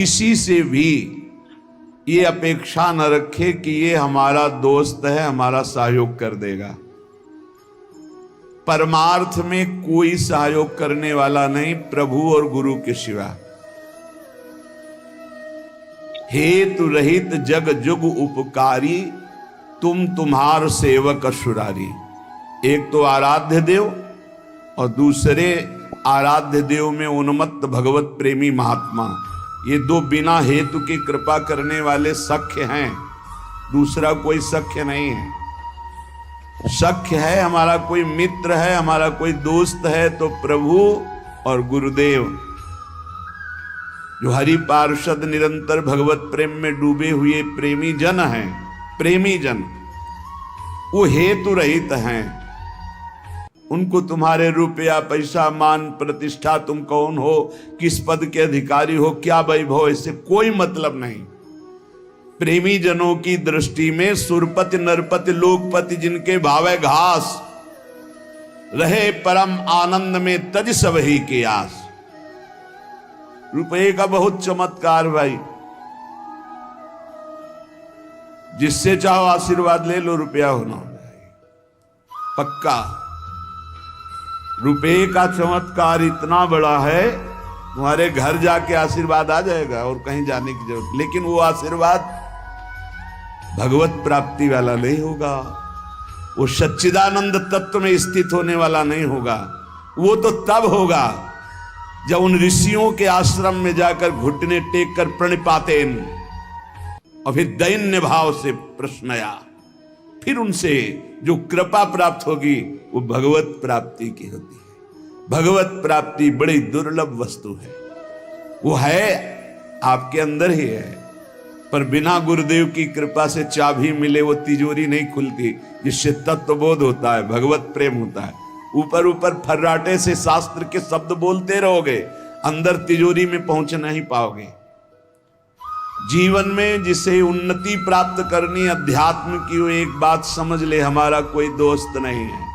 किसी से भी ये अपेक्षा न रखे कि ये हमारा दोस्त है, हमारा सहयोग कर देगा। परमार्थ में कोई सहयोग करने वाला नहीं प्रभु और गुरु के सिवा। हेतु रहित जग जुग उपकारी, तुम तुम्हार सेवक असुरारी। एक तो आराध्य देव और दूसरे आराध्य देव में उन्मत्त भगवत प्रेमी महात्मा। ये दो बिना हेतु की कृपा करने वाले सख्य हैं, दूसरा कोई सख्य नहीं है। सख्य है हमारा कोई मित्र है, हमारा कोई दोस्त है तो प्रभु और गुरुदेव, जो हरि पार्षद निरंतर भगवत प्रेम में डूबे हुए प्रेमी जन हैं। प्रेमी जन वो हेतु रहित हैं। उनको तुम्हारे रुपया पैसा मान प्रतिष्ठा, तुम कौन हो, किस पद के अधिकारी हो, क्या वैभव, इससे कोई मतलब नहीं। प्रेमी जनों की दृष्टि में सुरपति नरपति लोकपति जिनके भावे घास, रहे परम आनंद में तज सब ही के आस। रुपये का बहुत चमत्कार भाई, जिससे चाहो आशीर्वाद ले लो, रुपया होना पक्का। रुपये का चमत्कार इतना बड़ा है, तुम्हारे घर जाके आशीर्वाद आ जाएगा और कहीं जाने की जरूरत। लेकिन वो आशीर्वाद भगवत प्राप्ति वाला नहीं होगा, वो सच्चिदानंद तत्व में स्थित होने वाला नहीं होगा। वो तो तब होगा जब उन ऋषियों के आश्रम में जाकर घुटने टेक कर प्रणिपाते और फिर दैन्य भाव से प्रश्नया, फिर उनसे जो कृपा प्राप्त होगी वो भगवत प्राप्ति की होती है। भगवत प्राप्ति बड़ी दुर्लभ वस्तु है, वो है आपके अंदर ही है। पर बिना गुरुदेव की कृपा से चाबी मिले वो तिजोरी नहीं खुलती, जिससे तत्वबोध होता है, भगवत प्रेम होता है। ऊपर ऊपर फर्राटे से शास्त्र के शब्द बोलते रहोगे, अंदर तिजोरी में पहुंच नहीं पाओगे। जीवन में जिसे उन्नति प्राप्त करनी अध्यात्म की, वो एक बात समझ ले, हमारा कोई दोस्त नहीं है।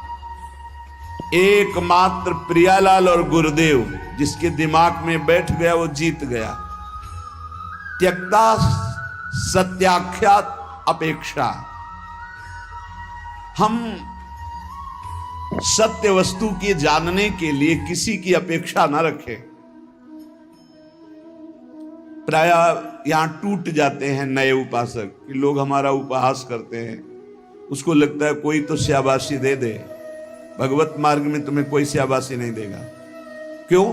एकमात्र प्रियालाल और गुरुदेव जिसके दिमाग में बैठ गया वो जीत गया। त्यक्ता सत्याख्यात अपेक्षा, हम सत्य वस्तु के जानने के लिए किसी की अपेक्षा ना रखें। प्राय यहां टूट जाते हैं नए उपासक कि लोग हमारा उपहास करते हैं, उसको लगता है कोई तो शाबाशी दे दे। भगवत मार्ग में तुम्हें कोई शाबाशी नहीं देगा। क्यों?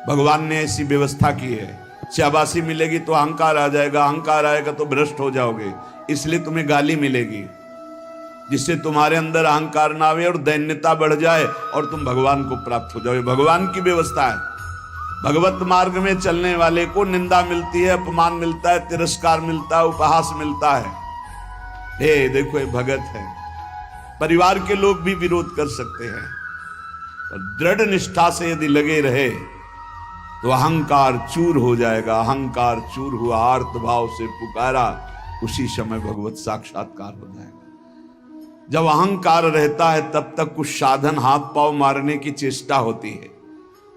भगवान ने ऐसी व्यवस्था की है। शाबाशी मिलेगी तो अहंकार आ जाएगा, अहंकार आएगा तो भ्रष्ट हो जाओगे, इसलिए तुम्हें गाली मिलेगी, जिससे तुम्हारे अंदर अहंकार ना आवे और दैन्यता बढ़ जाए और तुम भगवान को प्राप्त हो जाओ। भगवान की व्यवस्था है। भगवत मार्ग में चलने वाले को निंदा मिलती है, अपमान मिलता है, तिरस्कार मिलता है, उपहास मिलता है। हे देखो ये भगत है। परिवार के लोग भी विरोध कर सकते हैं, और दृढ़ निष्ठा से यदि लगे रहे तो अहंकार चूर हो जाएगा। अहंकार चूर हुआ, आर्त भाव से पुकारा, उसी समय भगवत साक्षात्कार हो जाएगा। जब अहंकार रहता है तब तक कुछ साधन हाथ पांव मारने की चेष्टा होती है।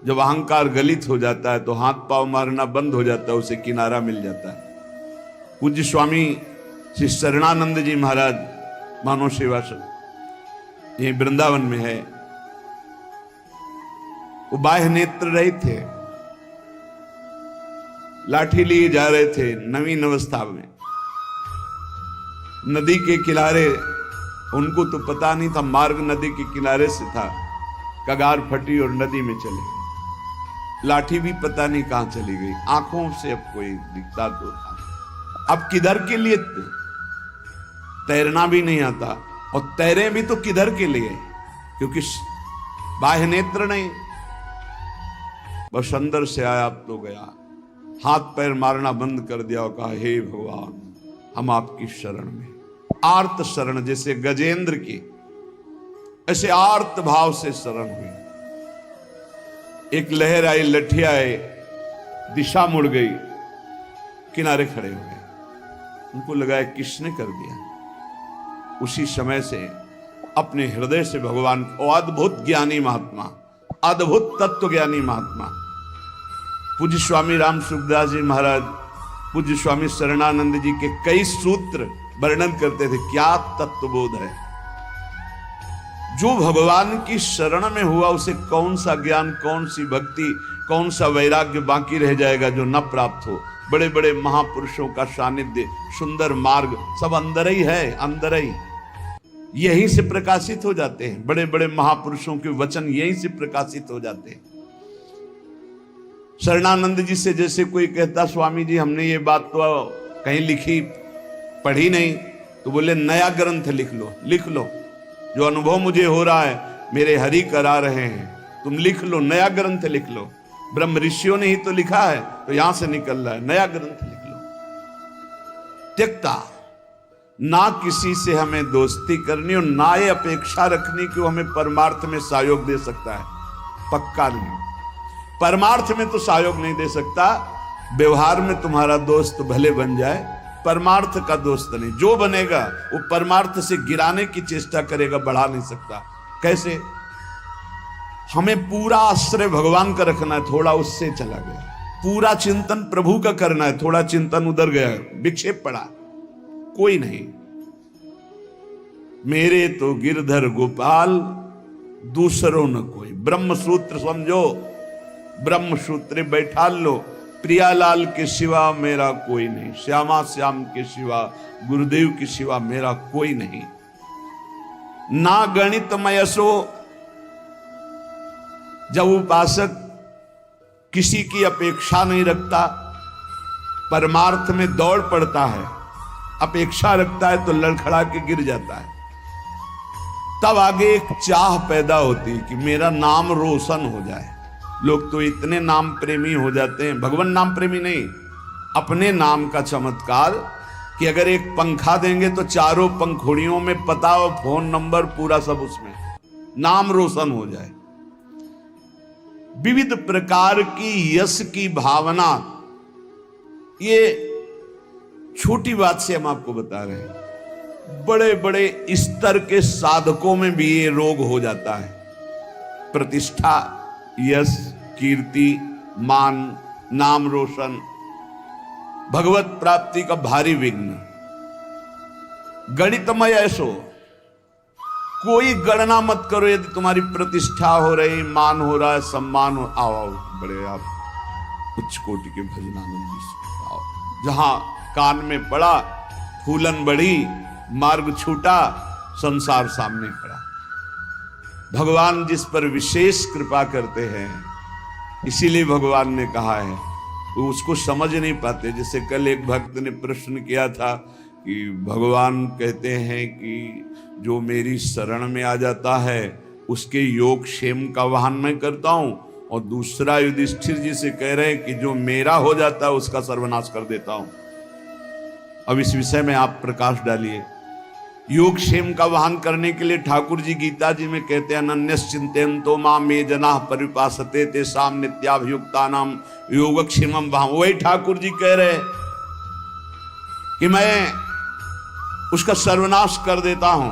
जब अहंकार गलित हो जाता है तो हाथ पांव मारना बंद हो जाता है, उसे किनारा मिल जाता है। पूज्य स्वामी श्री शरणानंद जी महाराज मानव सेवाश्रम ये वृंदावन में है, वो बाह्य नेत्र रहित थे, लाठी लिए जा रहे थे नवीन अवस्था में, नदी के किनारे। उनको तो पता नहीं था, मार्ग नदी के किनारे से था, कगार फटी और नदी में चले। लाठी भी पता नहीं कहां चली गई, आंखों से अब कोई दिखता तो था। अब किधर के लिए? तैरना भी नहीं आता, और तैरे भी तो किधर के लिए? क्योंकि बाह्य नेत्र नहीं, बस अंदर से आया अब तो गया। हाथ पैर मारना बंद कर दिया और कहा, हे भगवान हम आपकी शरण में। आर्त शरण, जैसे गजेंद्र की, ऐसे आर्त भाव से शरण हुई। एक लहर आई, लठी आए, दिशा मुड़ गई, किनारे खड़े हो गए। उनको लगा किसने कर दिया। उसी समय से अपने हृदय से भगवान को, अद्भुत ज्ञानी महात्मा, अद्भुत तत्व ज्ञानी महात्मा, पूज्य स्वामी राम सुखदास जी महाराज, पूज्य स्वामी शरणानंद जी के कई सूत्र वर्णन करते थे। क्या तत्वबोध है। जो भगवान की शरण में हुआ उसे कौन सा ज्ञान, कौन सी भक्ति, कौन सा वैराग्य बाकी रह जाएगा जो न प्राप्त हो। बड़े बड़े महापुरुषों का सानिध्य, सुंदर मार्ग सब अंदर ही है, अंदर ही, यहीं से प्रकाशित हो जाते हैं। बड़े बड़े महापुरुषों के वचन यहीं से प्रकाशित हो जाते हैं। शरणानंद जी से जैसे कोई कहता, स्वामी जी हमने ये बात तो कहीं लिखी पढ़ी नहीं, तो बोले नया ग्रंथ लिख लो, लिख लो। जो अनुभव मुझे हो रहा है मेरे हरि करा रहे हैं, तुम लिख लो, नया ग्रंथ लिख लो। ब्रह्म ऋषियों ने ही तो लिखा है, तो यहां से निकल रहा है, नया ग्रंथ लिख लो। त्यक्ता, ना किसी से हमें दोस्ती करनी और ना ये अपेक्षा रखनी कि वो हमें परमार्थ में सहयोग दे सकता है। पक्का नहीं, परमार्थ में तो सहयोग नहीं दे सकता। व्यवहार में तुम्हारा दोस्त भले बन जाए, परमार्थ का दोस्त नहीं। जो बनेगा वो परमार्थ से गिराने की चेष्टा करेगा, बढ़ा नहीं सकता। कैसे? हमें पूरा आश्रय भगवान का रखना है, थोड़ा उससे चला गया। पूरा चिंतन प्रभु का करना है, थोड़ा चिंतन उधर गया, विक्षेप पड़ा, कोई नहीं। मेरे तो गिरधर गोपाल, दूसरों न कोई। ब्रह्म सूत्र समझो, ब्रह्म सूत्र बैठा लो। प्रियालाल के सिवा मेरा कोई नहीं, श्यामा श्याम के सिवा, गुरुदेव के सिवा मेरा कोई नहीं। ना गणित मयसो, जब उपासक किसी की अपेक्षा नहीं रखता, परमार्थ में दौड़ पड़ता है, अपेक्षा रखता है तो लड़खड़ा के गिर जाता है। तब आगे एक चाह पैदा होती कि मेरा नाम रोशन हो जाए। लोग तो इतने नाम प्रेमी हो जाते हैं, भगवान नाम प्रेमी नहीं, अपने नाम का चमत्कार, कि अगर एक पंखा देंगे तो चारों पंखुड़ियों में पता और फोन नंबर पूरा सब उसमें, नाम रोशन हो जाए। विविध प्रकार की यश की भावना, ये छोटी बात से हम आपको बता रहे हैं। बड़े बड़े स्तर के साधकों में भी ये रोग हो जाता है। प्रतिष्ठा, यश, कीर्ति, मान, नाम रोशन, भगवत प्राप्ति का भारी विघ्न। गणितमय ऐसो, कोई गणना मत करो। यदि तुम्हारी प्रतिष्ठा हो रही, मान हो रहा है, सम्मान हो, आओ बड़े आप उच्च कोटि के भजनानंदी से आओ। जहां कान में पड़ा, फूलन बढ़ी, मार्ग छूटा, संसार सामने खड़ा। भगवान जिस पर विशेष कृपा करते हैं, इसीलिए भगवान ने कहा है, वो उसको समझ नहीं पाते। जैसे कल एक भक्त ने प्रश्न किया था कि भगवान कहते हैं कि जो मेरी शरण में आ जाता है उसके योग क्षेम का वाहन मैं करता हूं, और दूसरा युधिष्ठिर जी से कह रहे हैं कि जो मेरा हो जाता है उसका सर्वनाश कर देता हूं। अब इस विषय में आप प्रकाश डालिए। योग क्षेम का वाहन करने के लिए ठाकुर जी गीता जी में कहते हैं, अनन्यश्चिन्तयन्तो मां ये जनाः परिपासते तेषां नित्याभियुक्तानां योगक्षेमं वहां। वही ठाकुर जी कह रहे कि मैं उसका सर्वनाश कर देता हूं।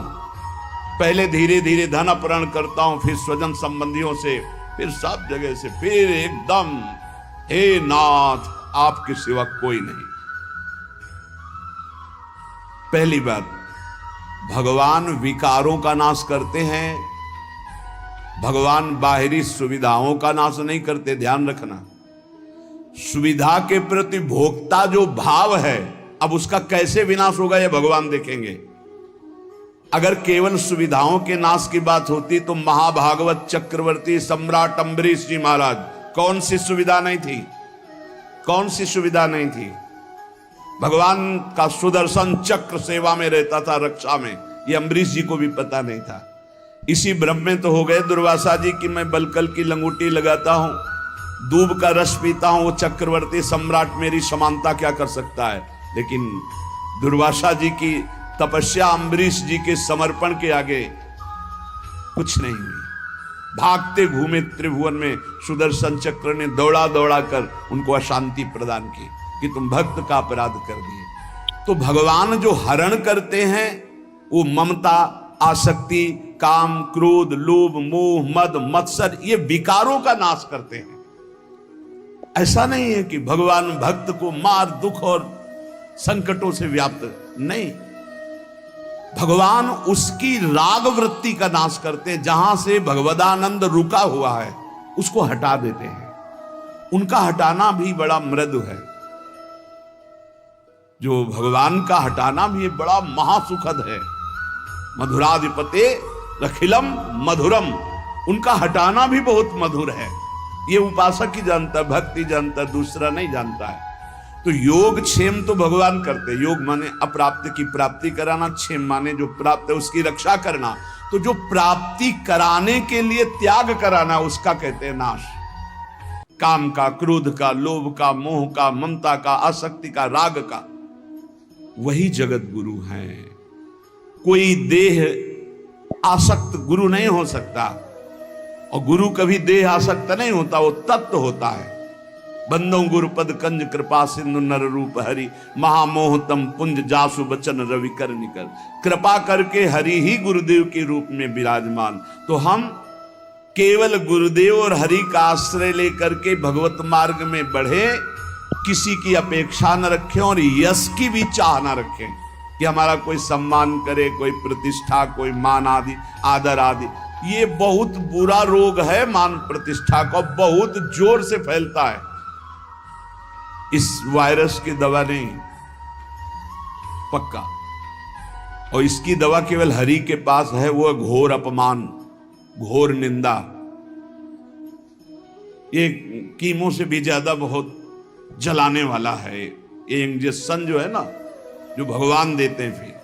पहले धीरे धीरे धन अपहरण करता हूं, फिर स्वजन संबंधियों से, फिर सब जगह से, फिर एकदम हे नाथ आपके सिवा कोई नहीं। पहली बात, भगवान विकारों का नाश करते हैं, भगवान बाहरी सुविधाओं का नाश नहीं करते। ध्यान रखना, सुविधा के प्रति भोक्ता जो भाव है, अब उसका कैसे विनाश होगा यह भगवान देखेंगे। अगर केवल सुविधाओं के नाश की बात होती तो महाभागवत चक्रवर्ती सम्राट अम्बरीश जी महाराज, कौन सी सुविधा नहीं थी, कौन सी सुविधा नहीं थी। भगवान का सुदर्शन चक्र सेवा में रहता था, रक्षा में, ये अम्बरीश जी को भी पता नहीं था। इसी भ्रम में तो हो गए दुर्वासा जी कि मैं बलकल की लंगोटी लगाता हूं, दूब का रस पीता हूं, वो चक्रवर्ती सम्राट मेरी समानता क्या कर सकता है। लेकिन दुर्वासा जी की तपस्या अम्बरीश जी के समर्पण के आगे कुछ नहीं हुई। भागते घूमे त्रिभुवन में सुदर्शन चक्र ने दौड़ा दौड़ा कर उनको अशांति प्रदान की कि तुम भक्त का अपराध कर दिए। तो भगवान जो हरण करते हैं वो ममता, आसक्ति, काम, क्रोध, लोभ, मोह, मद, मत्सर, ये विकारों का नाश करते हैं। ऐसा नहीं है कि भगवान भक्त को मार दुख और संकटों से व्याप्त, नहीं, भगवान उसकी राग वृत्ति का नाश करते हैं। जहां से भगवदानंद रुका हुआ है उसको हटा देते हैं। उनका हटाना भी बड़ा मृदु है। जो भगवान का हटाना भी बड़ा महासुखद है। मधुराधिपते रखिलम मधुरम, उनका हटाना भी बहुत मधुर है। ये उपासक ही जानता, भक्ति जानता, दूसरा नहीं जानता है। तो योग क्षेम तो भगवान करते। योग माने अप्राप्त की प्राप्ति कराना, क्षेम माने जो प्राप्त है उसकी रक्षा करना। तो जो प्राप्ति कराने के लिए त्याग कराना उसका कहते हैं नाश। काम का, क्रोध का, लोभ का, मोह का, ममता का, आसक्ति का, राग का, वही जगत गुरु हैं। कोई देह आसक्त गुरु नहीं हो सकता, और गुरु कभी देह आसक्त नहीं होता, वो तत्व होता है। बंदो गुरुपद कंज कृपा सिंधु नर रूप हरि, महामोहतम पुंज जासु बचन रवि कर निकर। कृपा करके हरि ही गुरुदेव के रूप में विराजमान। तो हम केवल गुरुदेव और हरि का आश्रय लेकर के भगवत मार्ग में बढ़े, किसी की अपेक्षा न रखें और यश की भी चाह न रखें कि हमारा कोई सम्मान करे, कोई प्रतिष्ठा, कोई मान आदि, आदर आदि। ये बहुत बुरा रोग है मान प्रतिष्ठा का, बहुत जोर से फैलता है। इस वायरस की दवा नहीं पक्का, और इसकी दवा केवल हरि के पास है। वो घोर अपमान, घोर निंदा। ये कीमो से भी ज्यादा बहुत जलाने वाला है। ये इंजेक्शन जो है ना, जो भगवान देते हैं, फिर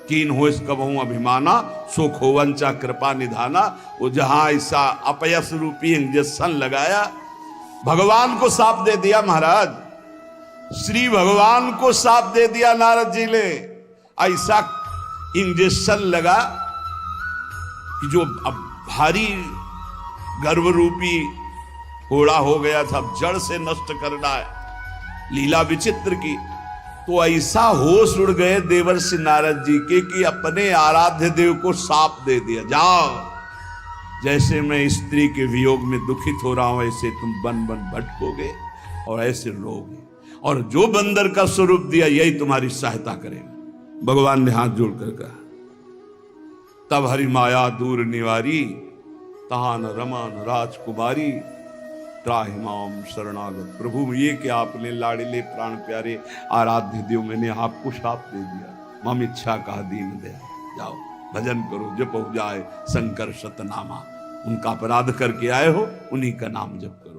कीन हो इस कबहू अभिमाना, सो खोवंचा कृपा निधाना। वो जहां ऐसा अपयस रूपी इंजेक्शन लगाया, भगवान को साफ दे दिया महाराज, श्री भगवान को साफ दे दिया नारद जी ने। ऐसा इंजेक्शन लगा कि जो अब भारी गर्भ रूपी घोड़ा हो गया था, जड़ से नष्ट करना है। लीला विचित्र की। तो ऐसा होश उड़ गए देवर्षि नारद जी के कि अपने आराध्य देव को साप दे दिया, जाओ, जैसे मैं स्त्री के वियोग में दुखित हो रहा हूं ऐसे तुम बन बन भटकोगे और ऐसे रोगे, और जो बंदर का स्वरूप दिया यही तुम्हारी सहायता करेगा। भगवान ने हाथ जोड़कर कहा। तब हरि माया दूर निवारी, तहान रमान राजकुमारी, त्राहिमाम शरणागत। प्रभु ये कि आपने लाड़िले प्राण प्यारे आराध्य देव, मैंने आपको शाप दे दिया। मम इच्छा कहा दीन दया, जाओ भजन करो, जप हो जाए शंकर सतनामा। उनका अपराध करके आए हो, उन्हीं का नाम जप करो।